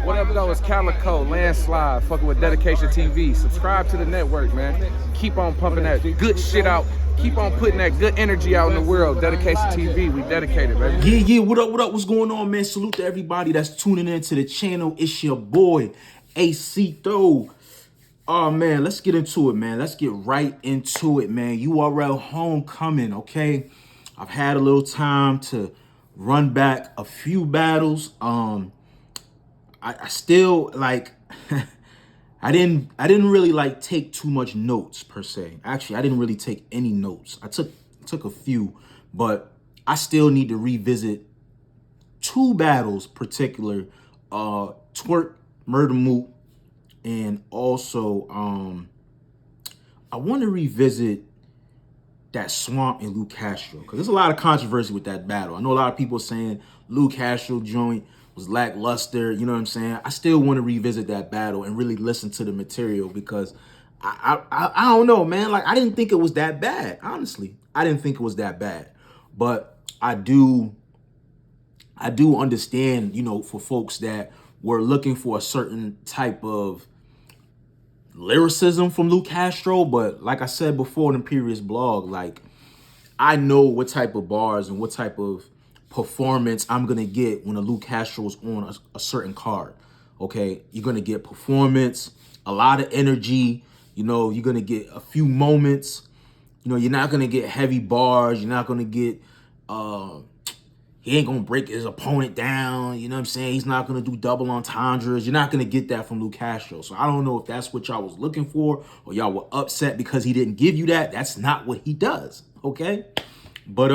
What up, though? It's Calico, Landslide, fucking with Dedication TV. Subscribe to the network, man. Keep on pumping that good shit out. Keep on putting that good energy out in the world. Dedication TV, we dedicated, baby. Yeah, what up, what's going on, man? Salute to everybody that's tuning in to the channel. It's your boy, AC Tho. Oh, man, let's get into it, man. Let's get right into it, man. URL homecoming, okay? I've had a little time to run back a few battles. I still, like, I didn't really, like, take too much notes, per se. Actually, I didn't really take any notes. I took a few, but I still need to revisit two battles, particular, Twork, Murder Mook, and also I want to revisit that Swamp and Luke Castro, because there's a lot of controversy with that battle. I know a lot of people saying Luke Castro joint was lackluster, you know what I'm saying? I still want to revisit that battle and really listen to the material, because I don't know, man. Like, I didn't think it was that bad, honestly. I didn't think it was that bad, but I do understand, you know, for folks that were looking for a certain type of lyricism from Luke Castro. But like I said before in the previous blog, like, I know what type of bars and what type of performance I'm gonna get when a Luke Castro is on a certain card. Okay, you're gonna get performance, a lot of energy. You know, you're gonna get a few moments. You know, you're not gonna get heavy bars. You're not gonna get he ain't gonna break his opponent down. You know what I'm saying? He's not gonna do double entendres. You're not gonna get that from Luke Castro. So I don't know if that's what y'all was looking for, or y'all were upset because he didn't give you that. That's not what he does. Okay. But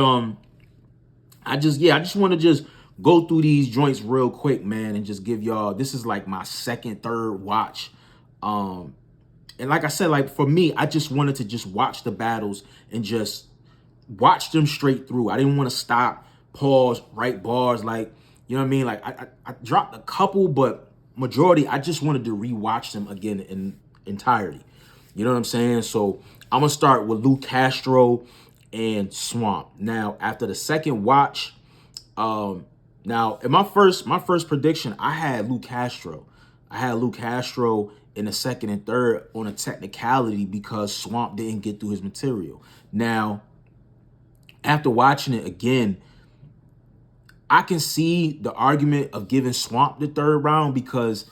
I just want to just go through these joints real quick, man, and just give y'all, this is like my second, third watch. And like I said, like, for me, I just wanted to just watch the battles and just watch them straight through. I didn't want to stop, pause, write bars. Like, you know what I mean? Like, I dropped a couple, but majority, I just wanted to rewatch them again in entirety. You know what I'm saying? So I'm gonna start with Luke Castro and Swamp. Now, after the second watch, now in my first prediction, I had Luke Castro. I had Luke Castro in the second and third on a technicality because Swamp didn't get through his material. Now, after watching it again, I can see the argument of giving Swamp the third round, because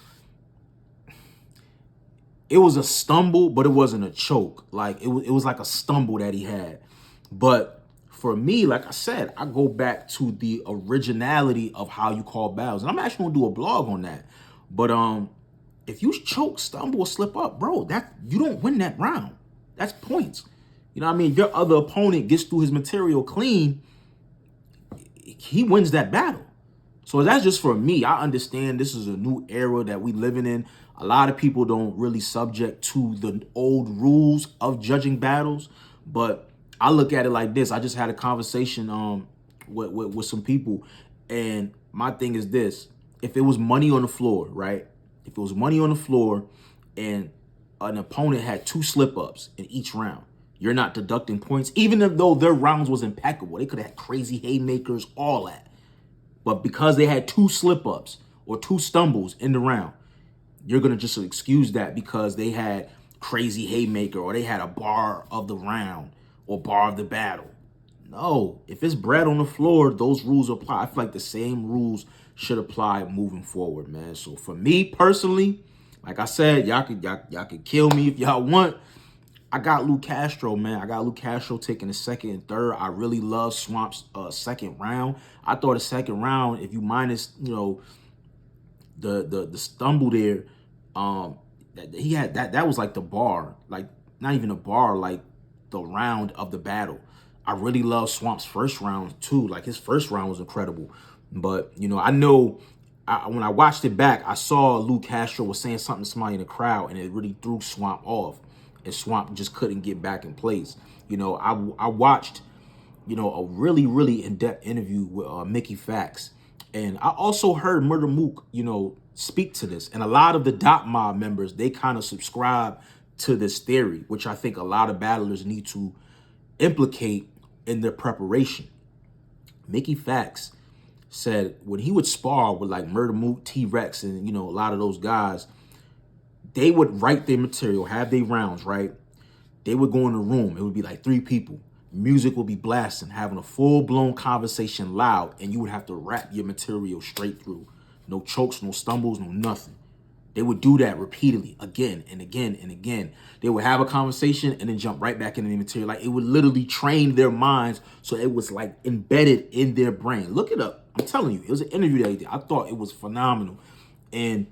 it was a stumble, but it wasn't a choke. Like, it was like a stumble that he had. But for me, like I said, I go back to the originality of how you call battles. And I'm actually gonna do a blog on that. But if you choke, stumble, or slip up, bro, that you don't win that round. That's points. You know what I mean? If your other opponent gets through his material clean, he wins that battle. So that's just for me. I understand this is a new era that we living in. A lot of people don't really subject to the old rules of judging battles, but I look at it like this. I just had a conversation with some people, and my thing is this: if it was money on the floor, right? If it was money on the floor and an opponent had 2 slip-ups in each round, you're not deducting points, even though their rounds was impeccable. They could have had crazy haymakers, all that. But because they had 2 slip-ups or 2 stumbles in the round, you're going to just excuse that because they had crazy haymaker, or they had a bar of the round or bar of the battle. No, if it's bread on the floor, those rules apply. I feel like the same rules should apply moving forward, man. So for me personally, like I said, y'all could kill me if y'all want. I got Luke Castro, man. I got Luke Castro taking the second and third. I really love Swamp's second round. I thought the second round, if you minus, you know, the stumble there, he had that was like the bar, like not even a bar, like the round of the battle. I really love Swamp's first round too. Like, his first round was incredible. But, you know, I know when I watched it back, I saw Luke Castro was saying something to somebody in the crowd, and it really threw Swamp off. And Swamp just couldn't get back in place. You know, I watched, you know, a really, really in-depth interview with Mickey Fax. And I also heard Murder Mook, you know, speak to this. And a lot of the Dot Mob members, they kind of subscribe to this theory, which I think a lot of battlers need to implicate in their preparation. Mickey Fax said when he would spar with like Murder Mook, T-Rex, and a lot of those guys, they would write their material, have their rounds, right? They would go in a room. It would be like 3 people. Music would be blasting, having a full-blown conversation loud, and you would have to rap your material straight through. No chokes, no stumbles, no nothing. They would do that repeatedly, again and again and again. They would have a conversation and then jump right back into the material. Like, it would literally train their minds so it was like embedded in their brain. Look it up. I'm telling you, it was an interview that he did. I thought it was phenomenal. And,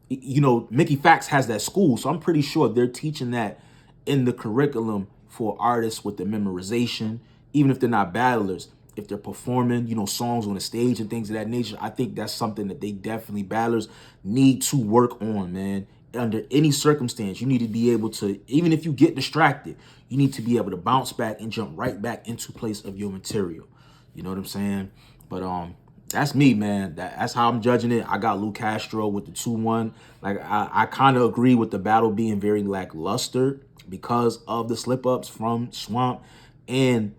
Mickey Fax has that school, so I'm pretty sure they're teaching that in the curriculum for artists with the memorization, even if they're not battlers. If they're performing, songs on the stage and things of that nature, I think that's something that they definitely, battlers, need to work on, man. Under any circumstance, you need to be able to, even if you get distracted, you need to be able to bounce back and jump right back into place of your material. You know what I'm saying? But that's me, man. That's how I'm judging it. I got Lou Castro with the 2-1. Like, I kind of agree with the battle being very lackluster because of the slip-ups from Swamp. And,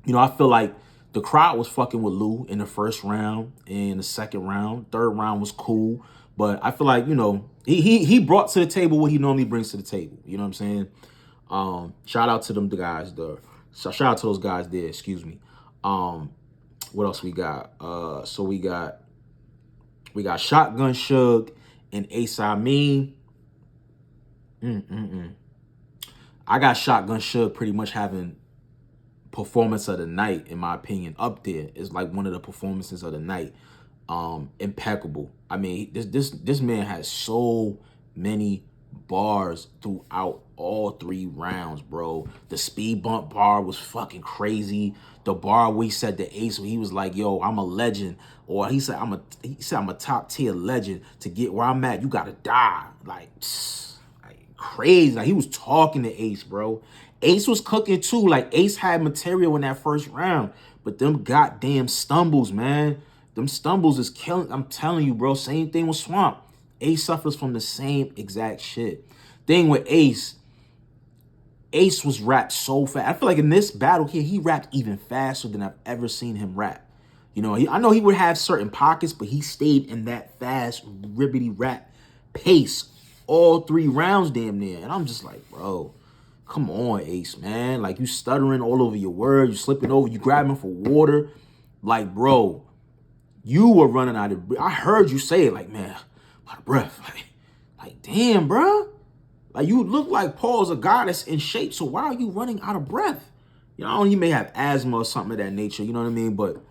I feel like the crowd was fucking with Lou in the first round and the second round. Third round was cool. But I feel like, he brought to the table what he normally brings to the table. You know what I'm saying? Shout out to them guys there. Shout out to those guys there, excuse me. What else we got? So we got Shotgun Suge and Ace Amin. I got Shotgun Suge pretty much having performance of the night, in my opinion, up there. It's like one of the performances of the night. Impeccable. I mean, this man has so many bars throughout all 3 rounds, bro. The speed bump bar was fucking crazy. The bar where he said to Ace, where he was like, "Yo, I'm a legend," or he said, "I'm a top tier legend. To get where I'm at, you gotta die." Like crazy. Like, he was talking to Ace, bro. Ace was cooking too. Like, Ace had material in that first round, but them goddamn stumbles, man. Them stumbles is killing. I'm telling you, bro. Same thing with Swamp. Ace suffers from the same exact shit. Thing with Ace was rapped so fast. I feel like in this battle here, he rapped even faster than I've ever seen him rap. I know he would have certain pockets, but he stayed in that fast, ribbity rap pace all 3 rounds damn near. And I'm just like, bro, come on, Ace, man. Like, you stuttering all over your words. You slipping over. You grabbing for water. Like, bro, you were running out of breath. I heard you say it, like, man, out of breath. Like, damn, bro. Like, you look like Paul's a goddess in shape, so why are you running out of breath? He may have asthma or something of that nature, you know what I mean? But,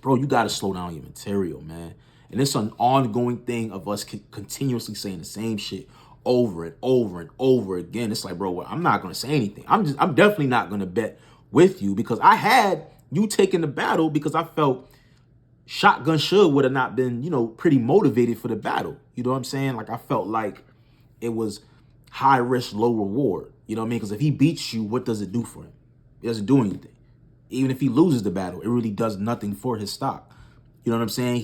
bro, you got to slow down your material, man. And it's an ongoing thing of us continuously saying the same shit over and over and over again. It's like, bro, I'm not going to say anything. I'm definitely not going to bet with you because I had you taking the battle because I felt Shotgun Suge would have not been, pretty motivated for the battle. You know what I'm saying? Like, I felt like it was high risk, low reward. You know what I mean? Because if he beats you, what does it do for him? It doesn't do anything. Even if he loses the battle, it really does nothing for his stock. You know what I'm saying?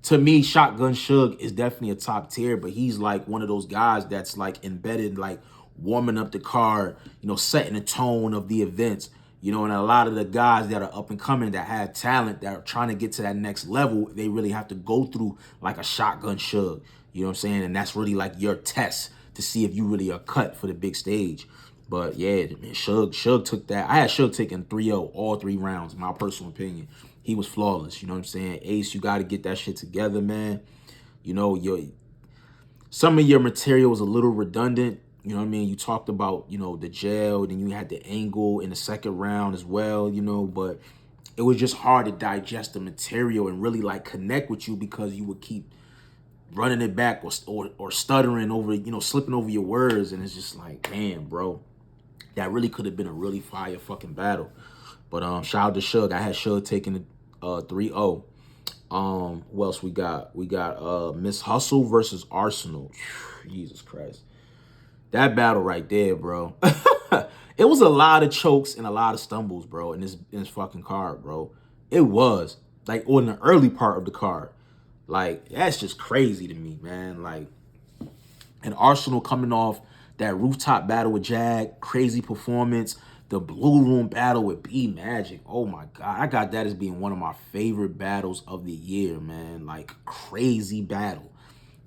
To me, Shotgun Suge is definitely a top tier, but he's like one of those guys that's like embedded, like warming up the card, setting the tone of the events. And a lot of the guys that are up and coming that have talent that are trying to get to that next level, they really have to go through like a Shotgun Suge. You know what I'm saying? And that's really like your test to see if you really are cut for the big stage. But yeah, man, Suge took that. I had Suge taking 3-0 all 3 rounds, in my personal opinion. He was flawless. You know what I'm saying? Ace, you got to get that shit together, man. Some of your material was a little redundant. You know what I mean? You talked about, the jail, then you had the angle in the second round as well, but it was just hard to digest the material and really like connect with you because you would keep running it back or stuttering over, slipping over your words. And it's just like, damn, bro, that really could have been a really fire fucking battle. But shout out to Suge. I had Suge taking 3-0. Who else we got? We got Miss Hustle versus ARSONAL. Jesus Christ. That battle right there, bro. It was a lot of chokes and a lot of stumbles, bro, in this fucking card, bro. It was. Like, on the early part of the card. Like, that's just crazy to me, man. Like, and ARSONAL coming off that rooftop battle with Jag, crazy performance, The Blue Room battle with B Magic. Oh my God. I got that as being one of my favorite battles of the year, man. Like, crazy battle.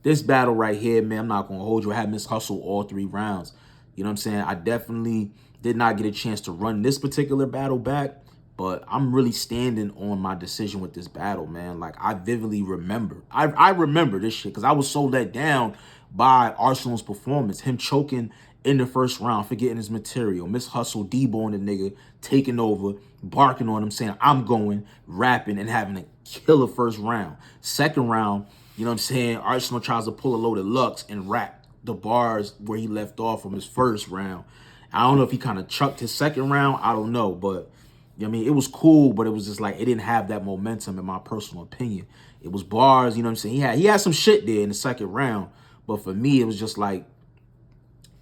This battle right here, man, I'm not going to hold you. I had Miss Hustle all 3 rounds. You know what I'm saying? I definitely did not get a chance to run this particular battle back, but I'm really standing on my decision with this battle, man. Like, I vividly remember. I remember this shit because I was so let down by Arsenal's performance. Him choking in the first round, forgetting his material. Miss Hustle deboing the nigga, taking over, barking on him, saying, I'm going, rapping, and having a killer first round. Second round, you know what I'm saying? Arsenal tries to pull a load of Lux and rap the bars where he left off from his first round. I don't know if he kind of chucked his second round. I don't know, but you know what I mean? It was cool, but it was just like it didn't have that momentum in my personal opinion. It was bars, you know what I'm saying? He had some shit there in the second round, but for me, it was just like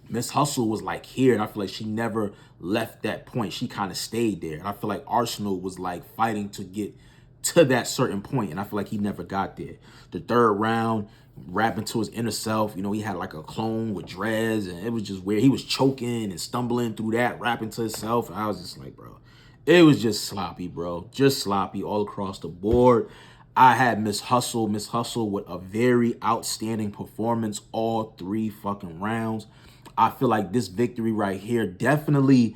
Miss Hustle was like here, and I feel like she never left that point. She kind of stayed there, and I feel like Arsenal was like fighting to get to that certain point, and I feel like he never got there. The third round, rapping to his inner self, you know, he had like a clone with dreads, and it was just weird. He was choking and stumbling through that, rapping to himself, and I was just like, bro, it was just sloppy, bro. Just sloppy all across the board. I had Miss Hustle with a very outstanding performance all 3 fucking rounds. I feel like this victory right here definitely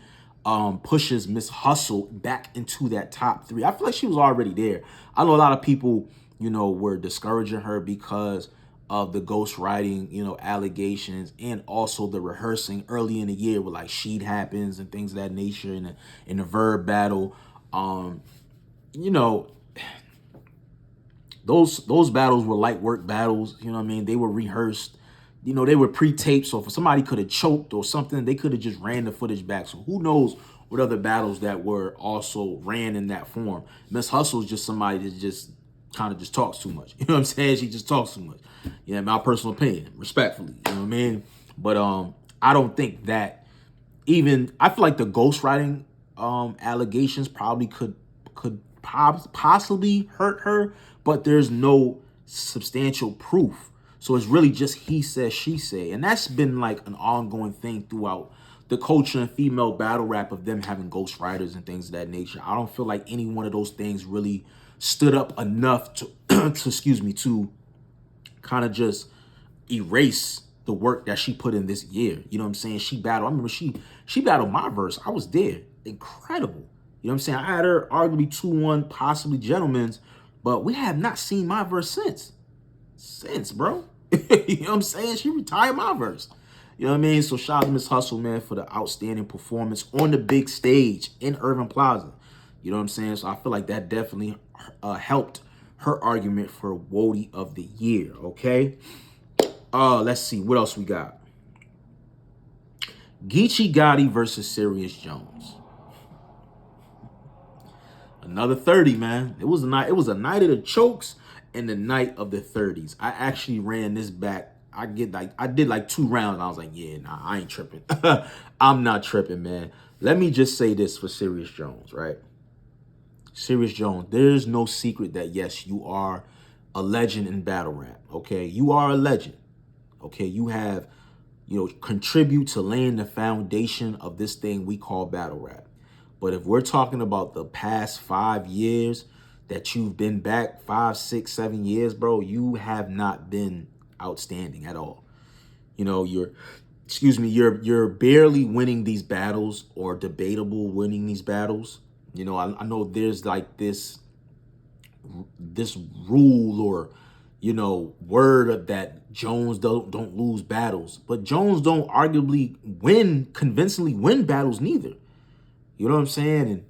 pushes Miss Hustle back into that top 3. I feel like she was already there. I know a lot of people, you know, were discouraging her because of the ghostwriting, you know, allegations, and also the rehearsing early in the year with like Sheet Happens and things of that nature in the Verb battle. You know, those battles were light work battles, you know what I mean? They were rehearsed. You know, they were pre-taped, so if somebody could have choked or something, they could have just ran the footage back. So who knows what other battles that were also ran in that form. Miss Hustle is just somebody that just kind of just talks too much. You know what I'm saying? She just talks too much. Yeah, my personal opinion, respectfully. You know what I mean? But I don't think that I feel like the ghostwriting allegations probably could possibly hurt her, but there's no substantial proof. So it's really just he said, she said. And that's been like an ongoing thing throughout the culture and female battle rap of them having ghostwriters and things of that nature. I don't feel like any one of those things really stood up enough to, to kind of just erase the work that she put in this year. You know what I'm saying? She battled. I remember she battled my verse. I was there. Incredible. You know what I'm saying? I had her arguably 2-1, possibly Gentlemen's, but we have not seen my verse since, bro. You know what I'm saying? She retired my verse. You know what I mean? So shout out to Miss Hustle, man, for the outstanding performance on the big stage in Irving Plaza. You know what I'm saying? So I feel like that definitely helped her argument for Wody of the Year, okay? Let's see. What else we got? Geechi Gotti versus Serious Jones. Another 30, man. It was a night of the chokes and the night of the 30s. I actually ran this back. I did like 2 rounds, and I was like, yeah, nah, I ain't tripping. I'm not tripping, man. Let me just say this for Serious Jones, right? Serious Jones, there's no secret that, yes, you are a legend in battle rap, okay? You are a legend, okay? You have, you know, contribute to laying the foundation of this thing we call battle rap. But if we're talking about the past 5 years that you've been back, 5, 6, 7 years, bro, you have not been outstanding at all. You know, you're barely winning these battles, or debatable winning these battles. You know, I know there's like this rule, or, you know, word that Jones don't lose battles, but Jones don't arguably convincingly win battles neither. You know what I'm saying? And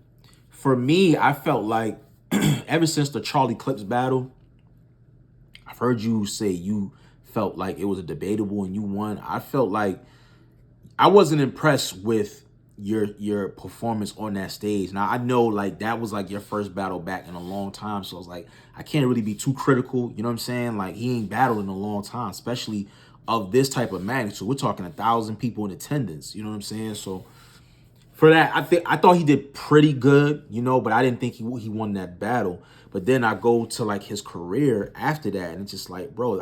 for me, I felt like ever since the Charlie Clips battle, I've heard you say you felt like it was a debatable and you won. I felt like I wasn't impressed with your performance on that stage. Now, I know like that was like your first battle back in a long time. So I was like, I can't really be too critical. You know what I'm saying? Like, he ain't battled in a long time, especially of this type of magnitude. We're talking 1,000 people in attendance. You know what I'm saying? So for that, I thought he did pretty good, you know, but I didn't think he won that battle. But then I go to like his career after that, and it's just like, bro,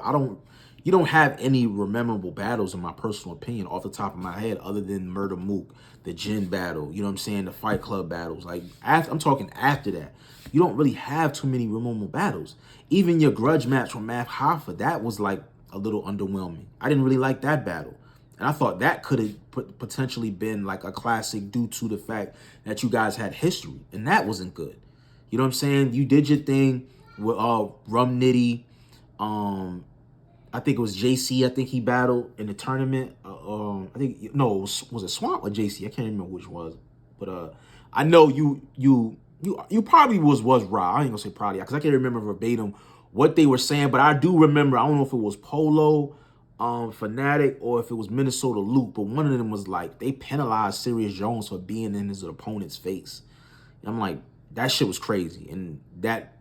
you don't have any memorable battles, in my personal opinion, off the top of my head, other than Murder Mook, the Jin battle, you know what I'm saying, the Fight Club battles. Like, I'm talking after that. You don't really have too many memorable battles. Even your grudge match with Math Hoffa, that was like a little underwhelming. I didn't really like that battle. And I thought that could have potentially been like a classic due to the fact that you guys had history. And that wasn't good. You know what I'm saying? You did your thing with Rum Nitty. I think it was JC. I think he battled in the tournament. I think no, was it Swamp or JC? I can't remember which was. But I know you probably was Raw. I ain't gonna say probably because I can't remember verbatim what they were saying. But I do remember. I don't know if it was Polo, Fanatic, or if it was Minnesota Luke. But one of them was like they penalized Serious Jones for being in his opponent's face. And I'm like, that shit was crazy, and that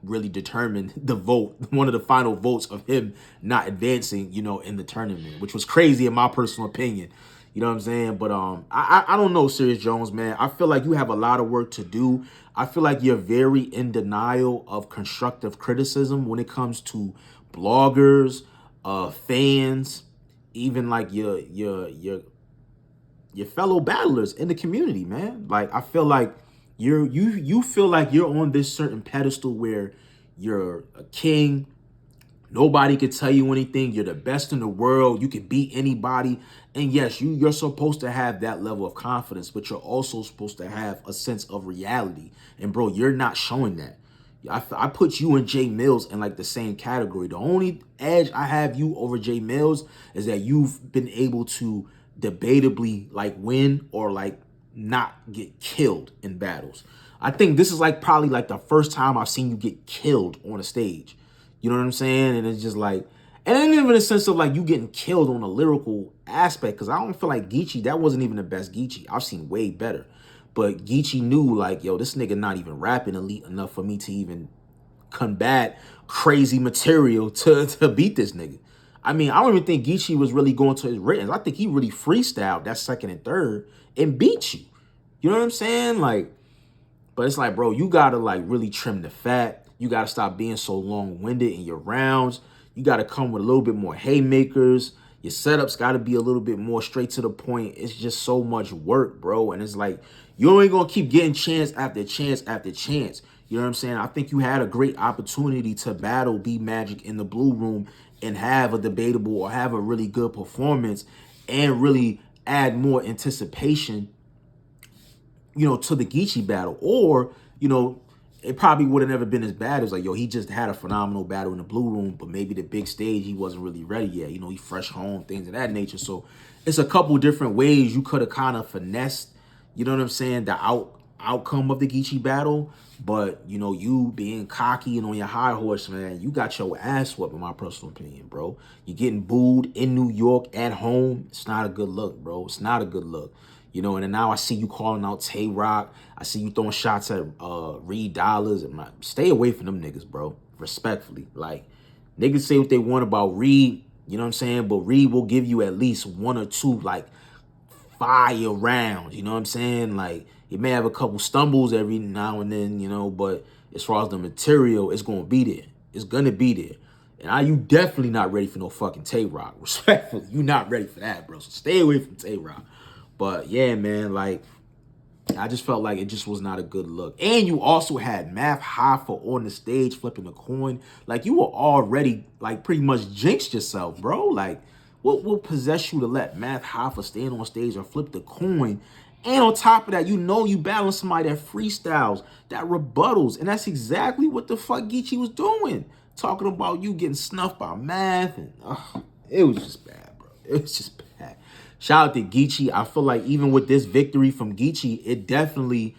really determined the vote, one of the final votes of him not advancing, you know, in the tournament, which was crazy in my personal opinion. You know what I'm saying? But I don't know, Serious Jones, man. I feel like you have a lot of work to do. I feel like you're very in denial of constructive criticism when it comes to bloggers, fans, even like your fellow battlers in the community, man. Like, I feel like you feel like you're on this certain pedestal where you're a king. Nobody could tell you anything. You're the best in the world. You can beat anybody. And yes, you're supposed to have that level of confidence, but you're also supposed to have a sense of reality. And bro, you're not showing that. I put you and Jay Mills in like the same category. The only edge I have you over Jay Mills is that you've been able to debatably like win or like not get killed in battles. I think this is like probably like the first time I've seen you get killed on a stage. You know what I'm saying? And it's just like, and it ain't even a sense of like you getting killed on a lyrical aspect, because I don't feel like Geechi, that wasn't even the best Geechi. I've seen way better. But Geechi knew like, yo, this nigga not even rapping elite enough for me to even combat crazy material to beat this nigga. I mean, I don't even think Geechi was really going to his written. I think he really freestyled that second and third and beat you. You know what I'm saying? Like, but it's like, bro, you got to like really trim the fat. You got to stop being so long-winded in your rounds. You got to come with a little bit more haymakers. Your setups got to be a little bit more straight to the point. It's just so much work, bro. And it's like, you ain't going to keep getting chance after chance after chance. You know what I'm saying? I think you had a great opportunity to battle B Magic in the Blue Room and have a debatable or have a really good performance and really add more anticipation, you know, to the Geechi battle. Or, you know, it probably would have never been as bad as like, yo, he just had a phenomenal battle in the Blue Room, but maybe the big stage, he wasn't really ready yet. You know, he fresh home, things of that nature. So it's a couple different ways you could have kind of finessed, you know what I'm saying, the outcome of the Geechi battle. But, you know, you being cocky and on your high horse, man, you got your ass whooped, in my personal opinion, bro. You're getting booed in New York at home. It's not a good look, bro. It's not a good look. You know, and then now I see you calling out Tay Rock. I see you throwing shots at Reed Dollars. Stay away from them niggas, bro. Respectfully. Like, niggas say what they want about Reed, you know what I'm saying? But Reed will give you at least one or two, like, fire rounds, you know what I'm saying? Like, he may have a couple stumbles every now and then, you know, but as far as the material, it's going to be there. It's going to be there. And you definitely not ready for no fucking Tay Rock. Respectfully, you not ready for that, bro. So stay away from Tay Rock. But yeah, man, like, I just felt like it just was not a good look. And you also had Math Hoffa on the stage flipping the coin. Like, you were already, like, pretty much jinxed yourself, bro. Like, what will possess you to let Math Hoffa stand on stage or flip the coin? And on top of that, you know you battling somebody that freestyles, that rebuttals. And that's exactly what the fuck Geechi was doing. Talking about you getting snuffed by Math. And it was just bad, bro. It was just bad. Shout out to Geechi. I feel like even with this victory from Geechi, it definitely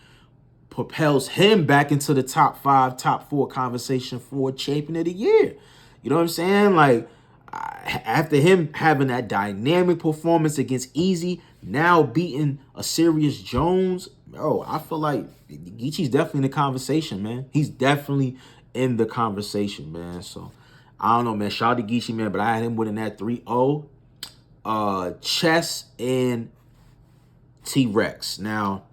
propels him back into the top 5, top 4 conversation for champion of the year. You know what I'm saying? Like, after him having that dynamic performance against Easy, now beating a Serious Jones, bro, I feel like Geechi's definitely in the conversation, man. He's definitely in the conversation, man. So, I don't know, man. Shout out to Geechi, man. But I had him winning that 3-0. Chess and T-Rex. Now,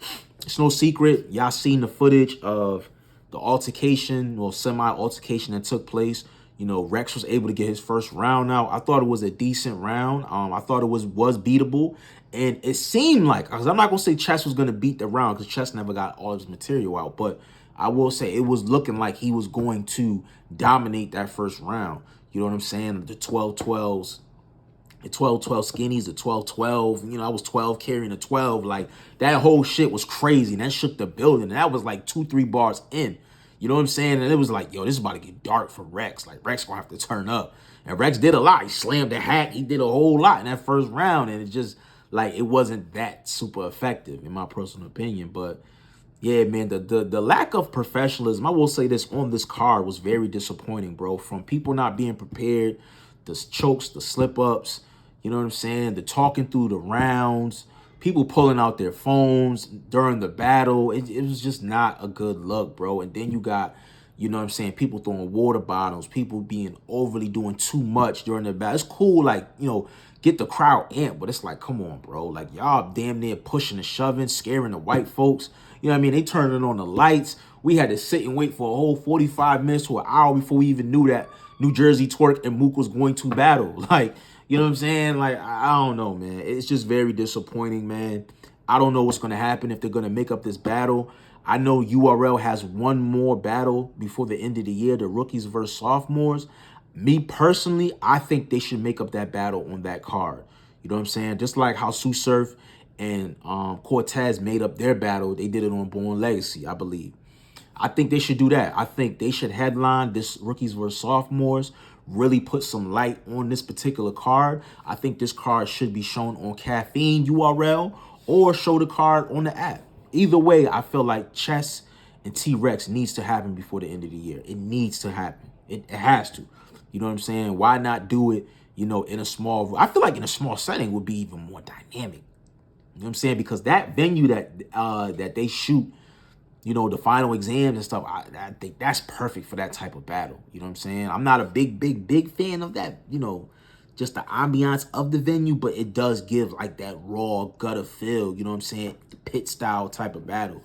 it's no secret. Y'all seen the footage of the altercation, well, semi-altercation that took place. You know, Rex was able to get his first round out. I thought it was a decent round. I thought it was beatable. And it seemed like, because I'm not going to say Chess was going to beat the round because Chess never got all his material out. But I will say it was looking like he was going to dominate that first round. You know what I'm saying? The 12-12s, the 12-12 skinnies, the 12-12. You know, I was 12 carrying a 12. Like, that whole shit was crazy. And that shook the building. And that was like 2-3 bars in. You know what I'm saying? And it was like, yo, this is about to get dark for Rex. Like, Rex gonna have to turn up. And Rex did a lot. He slammed the hack. He did a whole lot in that first round. And it just, like, it wasn't that super effective, in my personal opinion. But, yeah, man, the lack of professionalism, I will say this, on this card was very disappointing, bro. From people not being prepared, the chokes, the slip-ups, you know what I'm saying? The talking through the rounds, people pulling out their phones during the battle. It was just not a good look, bro. And then you got, you know what I'm saying, people throwing water bottles, people being overly doing too much during the battle. It's cool, like, you know, get the crowd amped, but it's like, come on, bro. Like, y'all damn near pushing and shoving, scaring the white folks. You know what I mean? They turning on the lights. We had to sit and wait for a whole 45 minutes to an hour before we even knew that New Jersey Twork and Mook was going to battle. Like, you know what I'm saying? Like, I don't know, man. It's just very disappointing, man. I don't know what's going to happen if they're going to make up this battle. I know URL has one more battle before the end of the year, the rookies versus sophomores. Me personally, I think they should make up that battle on that card. You know what I'm saying? Just like how Sue Surf and Cortez made up their battle. They did it on Born Legacy, I believe. I think they should do that. I think they should headline this rookies versus sophomores, really put some light on this particular card. I think this card should be shown on Caffeine URL or show the card on the app. Either way, I feel like Chess and T-Rex needs to happen before the end of the year. It needs to happen. It has to. You know what I'm saying? Why not do it, you know, in a small... I feel like in a small setting would be even more dynamic. You know what I'm saying? Because that venue that they shoot, you know, the final exams and stuff, I think that's perfect for that type of battle. You know what I'm saying? I'm not a big fan of that, you know, just the ambiance of the venue, but it does give like that raw gutter feel, you know what I'm saying? The pit style type of battle,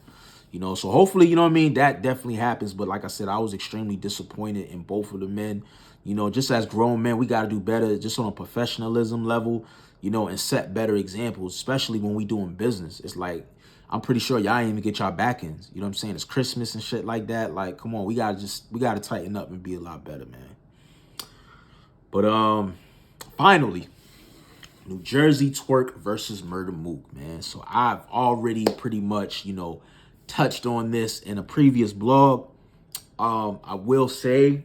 you know? So hopefully, you know what I mean, that definitely happens. But like I said, I was extremely disappointed in both of the men. You know, just as grown men, we got to do better just on a professionalism level, you know, and set better examples, especially when we doing business. It's like, I'm pretty sure y'all ain't even get y'all back-ends. You know what I'm saying? It's Christmas and shit like that. Like, come on, we gotta tighten up and be a lot better, man. But finally, New Jersey Twork versus Murder Mook, man. So I've already pretty much, you know, touched on this in a previous blog. I will say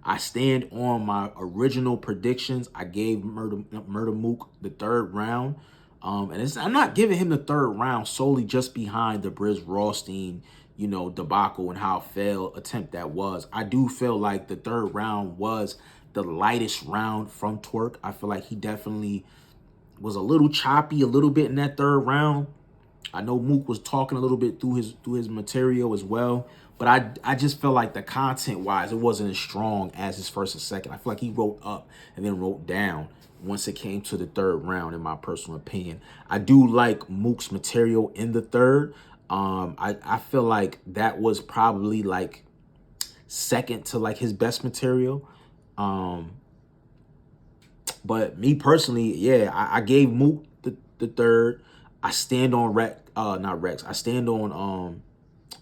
I stand on my original predictions. I gave Murder Mook the third round. And I'm not giving him the third round solely just behind the Briz Rothstein, you know, debacle and how failed attempt that was. I do feel like the third round was the lightest round from Twork. I feel like he definitely was a little choppy a little bit in that third round. I know Mook was talking a little bit through his material as well. But I just felt like the content-wise, it wasn't as strong as his first and second. I feel like he wrote up and then wrote down once it came to the third round, in my personal opinion. I do like Mook's material in the third. I feel like that was probably like second to like his best material. But me personally, yeah, I gave Mook the third. I stand on I stand on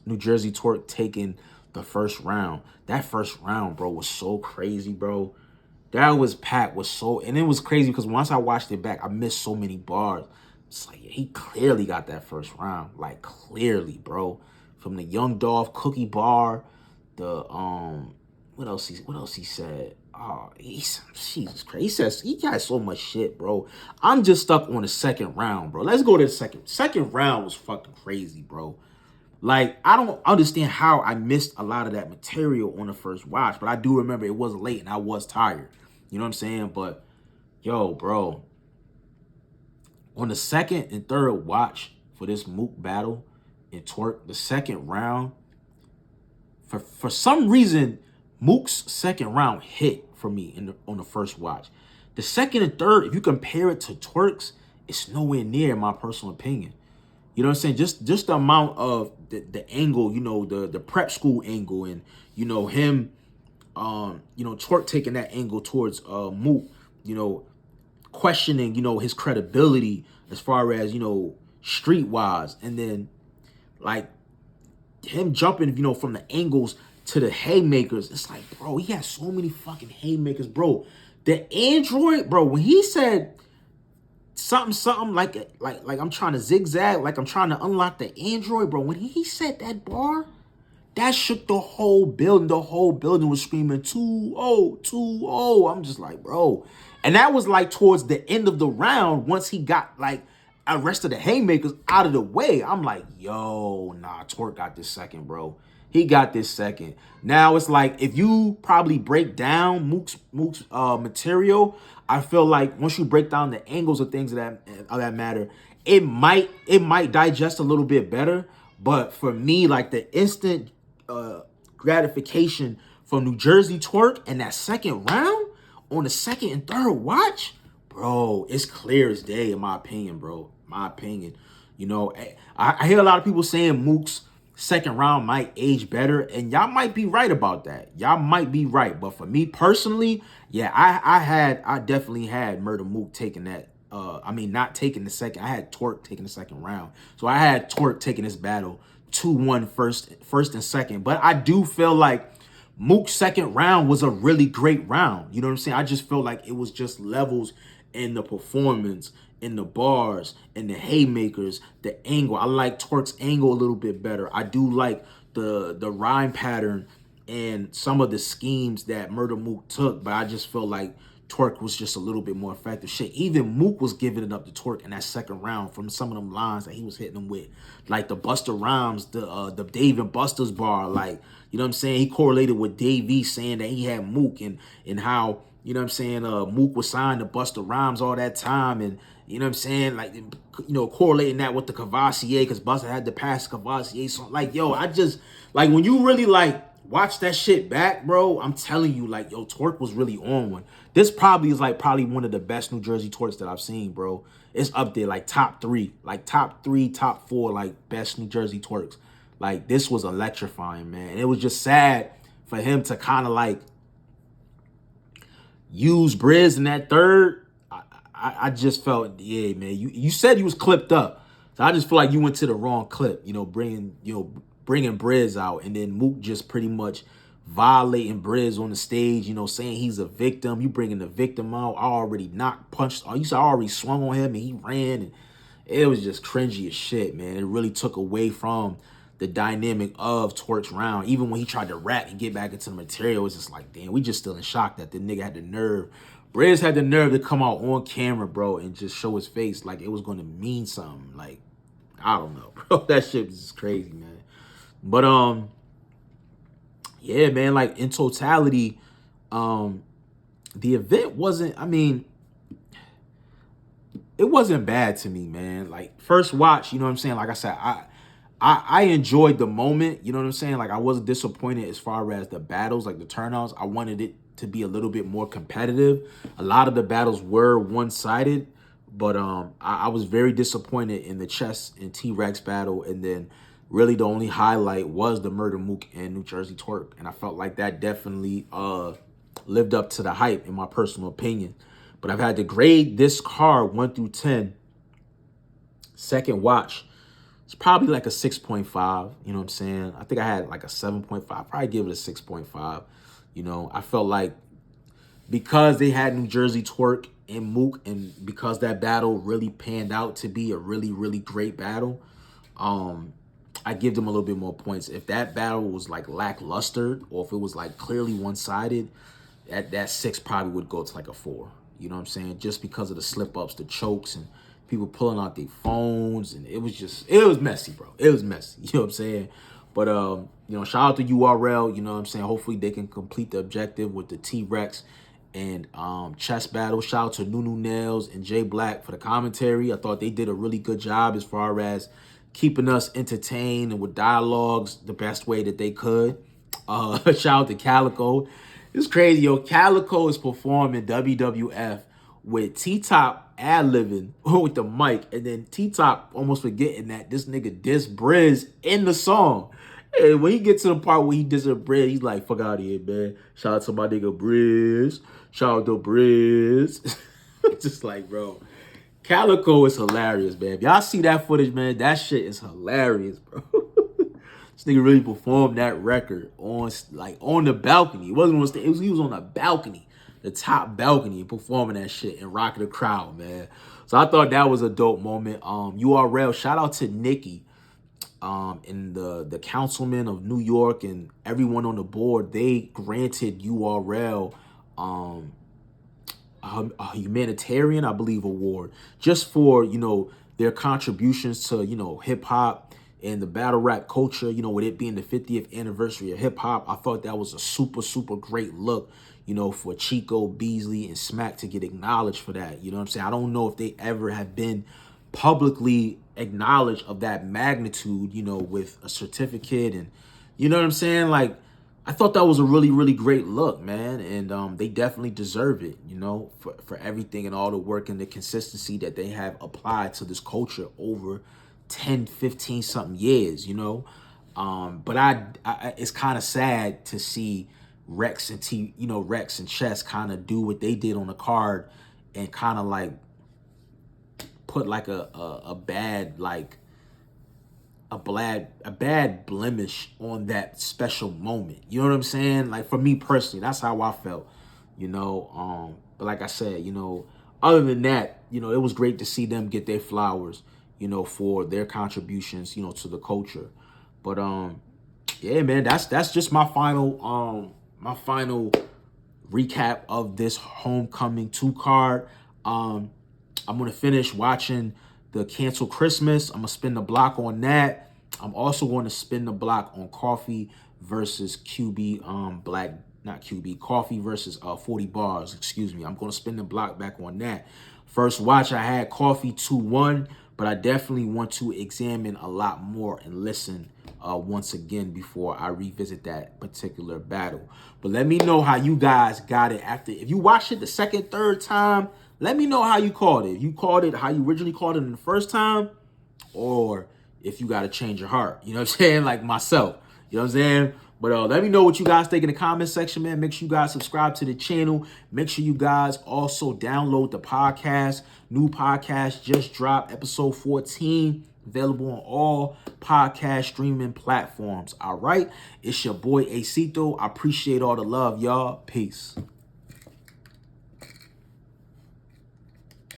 New Jersey Twork taking the first round. That first round, bro, was so crazy, bro. That was packed, was so, and it was crazy because once I watched it back, I missed so many bars. It's like, yeah, he clearly got that first round, like clearly, bro. From the Young Dolph cookie bar, the what else he said? Oh, Jesus Christ, he says he got so much shit, bro. I'm just stuck on the second round, bro. Let's go to the second round. Was fucking crazy, bro. Like, I don't understand how I missed a lot of that material on the first watch, but I do remember it was late and I was tired. You know what I'm saying? But, yo, bro, on the second and third watch for this Mook battle in Twork, the second round, for some reason, Mook's second round hit for me on the first watch. The second and third, if you compare it to Twork's, it's nowhere near, in my personal opinion. You know what I'm saying? Just the amount of the angle, you know, the prep school angle and, you know, him Twork taking that angle towards Mook, questioning, his credibility as far as, streetwise, and then like him jumping, from the angles to the haymakers. It's like, bro, he has so many fucking haymakers, bro. The android, bro, when he said something like I'm trying to zigzag, like I'm trying to unlock the android, bro. When he said that bar, that shook the whole building. The whole building was screaming 2-0, 2-0. I'm just like, bro. And that was like towards the end of the round, once he got like the rest of the haymakers out of the way. I'm like, yo, nah, Twork got this second, bro. He got this second. Now it's like, if you probably break down Mook's material, I feel like once you break down the angles of things of that matter, it might digest a little bit better. But for me, like the instant gratification from New Jersey Twork and that second round on the second and third watch, bro, it's clear as day in my opinion, bro. My opinion. I hear a lot of people saying Mook's second round might age better, and y'all might be right about that. Y'all might be right. But for me personally, yeah, I definitely had Murder Mook taking that. Not taking the second. I had Twork taking the second round. So I had Twork taking this battle 2-1 first and second. But I do feel like Mook's second round was a really great round. You know what I'm saying? I just feel like it was just levels in the performance, in the bars, in the haymakers, the angle. I like Twork's angle a little bit better. I do like the rhyme pattern and some of the schemes that Murder Mook took, but I just feel like Twork was just a little bit more effective. Shit, even Mook was giving it up to Twork in that second round from some of them lines that he was hitting them with. Like the Busta Rhymes, the Dave and Buster's bar. Like, you know what I'm saying? He correlated with Dave E saying that he had Mook and how, you know what I'm saying, Mook was signed to Busta Rhymes all that time. And, you know what I'm saying, like, correlating that with the Cavassier, because Busta had to pass Cavassier song. Like, yo, I just, like, when you really, like, watch that shit back, bro, I'm telling you, like, yo, Twork was really on one. This probably is, like, one of the best New Jersey Tworks that I've seen, bro. It's up there, like, top 3, top 4, like, best New Jersey Tworks. Like, this was electrifying, man. And it was just sad for him to kind of, like, use Briz in that third. I just felt, yeah, man, you said you was clipped up. So I just feel like you went to the wrong clip, bringing Briz out, and then Mook just pretty much violating Briz on the stage, saying he's a victim. You bringing the victim out. I already punched. You said I already swung on him and he ran. And it was just cringy as shit, man. It really took away from the dynamic of Twork's round. Even when he tried to rap and get back into the material, it was just like, damn, we just still in shock that the nigga had the nerve. Briz had the nerve to come out on camera, bro, and just show his face like it was going to mean something. Like, I don't know, bro. That shit was just crazy, man. But, yeah, man, like, in totality, the event wasn't, it wasn't bad to me, man. Like, first watch, you know what I'm saying? Like I said, I enjoyed the moment, you know what I'm saying? Like, I wasn't disappointed as far as the battles, like the turnouts. I wanted it to be a little bit more competitive. A lot of the battles were one-sided, but I was very disappointed in the Chess and T-Rex battle, and then really the only highlight was the Murder Mook and New Jersey Twork, and I felt like that definitely lived up to the hype, in my personal opinion. But I've had to grade this card 1 through 10. Second watch, it's probably like a 6.5, you know what I'm saying? I think I had like a 7.5, probably give it a 6.5. I felt like because they had New Jersey Twork and Mook, and because that battle really panned out to be a really, really great battle, I give them a little bit more points. If that battle was like lackluster, or if it was like clearly one-sided, that 6 probably would go to like a 4. You know what I'm saying? Just because of the slip-ups, the chokes, and people pulling out their phones, and it was messy, bro. It was messy. You know what I'm saying? But, shout out to URL, you know what I'm saying? Hopefully they can complete the objective with the T-Rex and chess battle. Shout out to Nunu Nails and Jay Black for the commentary. I thought they did a really good job as far as keeping us entertained and with dialogues the best way that they could. Shout out to Calico. It's crazy, yo. Calico is performing WWF with T-Top ad-libbing with the mic, and then T-Top almost forgetting that this nigga dissed Briz in the song. And when he gets to the part where he does a bread, he's like, fuck out of here, man. Shout out to my nigga Briz. Shout out to Briz. Just like, bro. Calico is hilarious, man. If y'all see that footage, man, that shit is hilarious, bro. This nigga really performed that record on the balcony. It wasn't on stage. He was on the balcony, the top balcony, performing that shit and rocking the crowd, man. So I thought that was a dope moment. URL, shout out to Nikki, and the councilman of New York and everyone on the board. They granted URL a humanitarian, I believe, award just for, their contributions to, hip hop and the battle rap culture, with it being the 50th anniversary of hip hop. I thought that was a super, super great look, for Chico, Beasley, and Smack to get acknowledged for that. You know what I'm saying? I don't know if they ever have been publicly acknowledged of that magnitude, with a certificate. And you know what I'm saying? Like, I thought that was a really, really great look, man. And they definitely deserve it, for everything and all the work and the consistency that they have applied to this culture over 10, 15 something years, But I it's kind of sad to see Rex and Rex and Chess kind of do what they did on the card and kind of like put like a bad blemish on that special moment. You know what I'm saying? Like, for me personally, that's how I felt, but like I said, other than that, it was great to see them get their flowers, for their contributions, to the culture. But yeah, man, that's just my final recap of this Homecoming 2 card. I'm gonna finish watching the Cancel Christmas. I'm gonna spin the block on that. I'm also going to spin the block on Coffee versus QB, Coffee versus 40 Bars, excuse me. I'm going to spin the block back on that. First watch, I had Coffee 2-1, but I definitely want to examine a lot more and listen once again before I revisit that particular battle. But let me know how you guys got it after. If you watched it the second, third time, let me know how you called it. If you called it how you originally called it in the first time, or if you got to change your heart, you know what I'm saying? Like myself, you know what I'm saying? But let me know what you guys think in the comment section, man. Make sure you guys subscribe to the channel. Make sure you guys also download the podcast. New podcast just dropped, episode 14, available on all podcast streaming platforms. All right. It's your boy Acito. I appreciate all the love, y'all. Peace.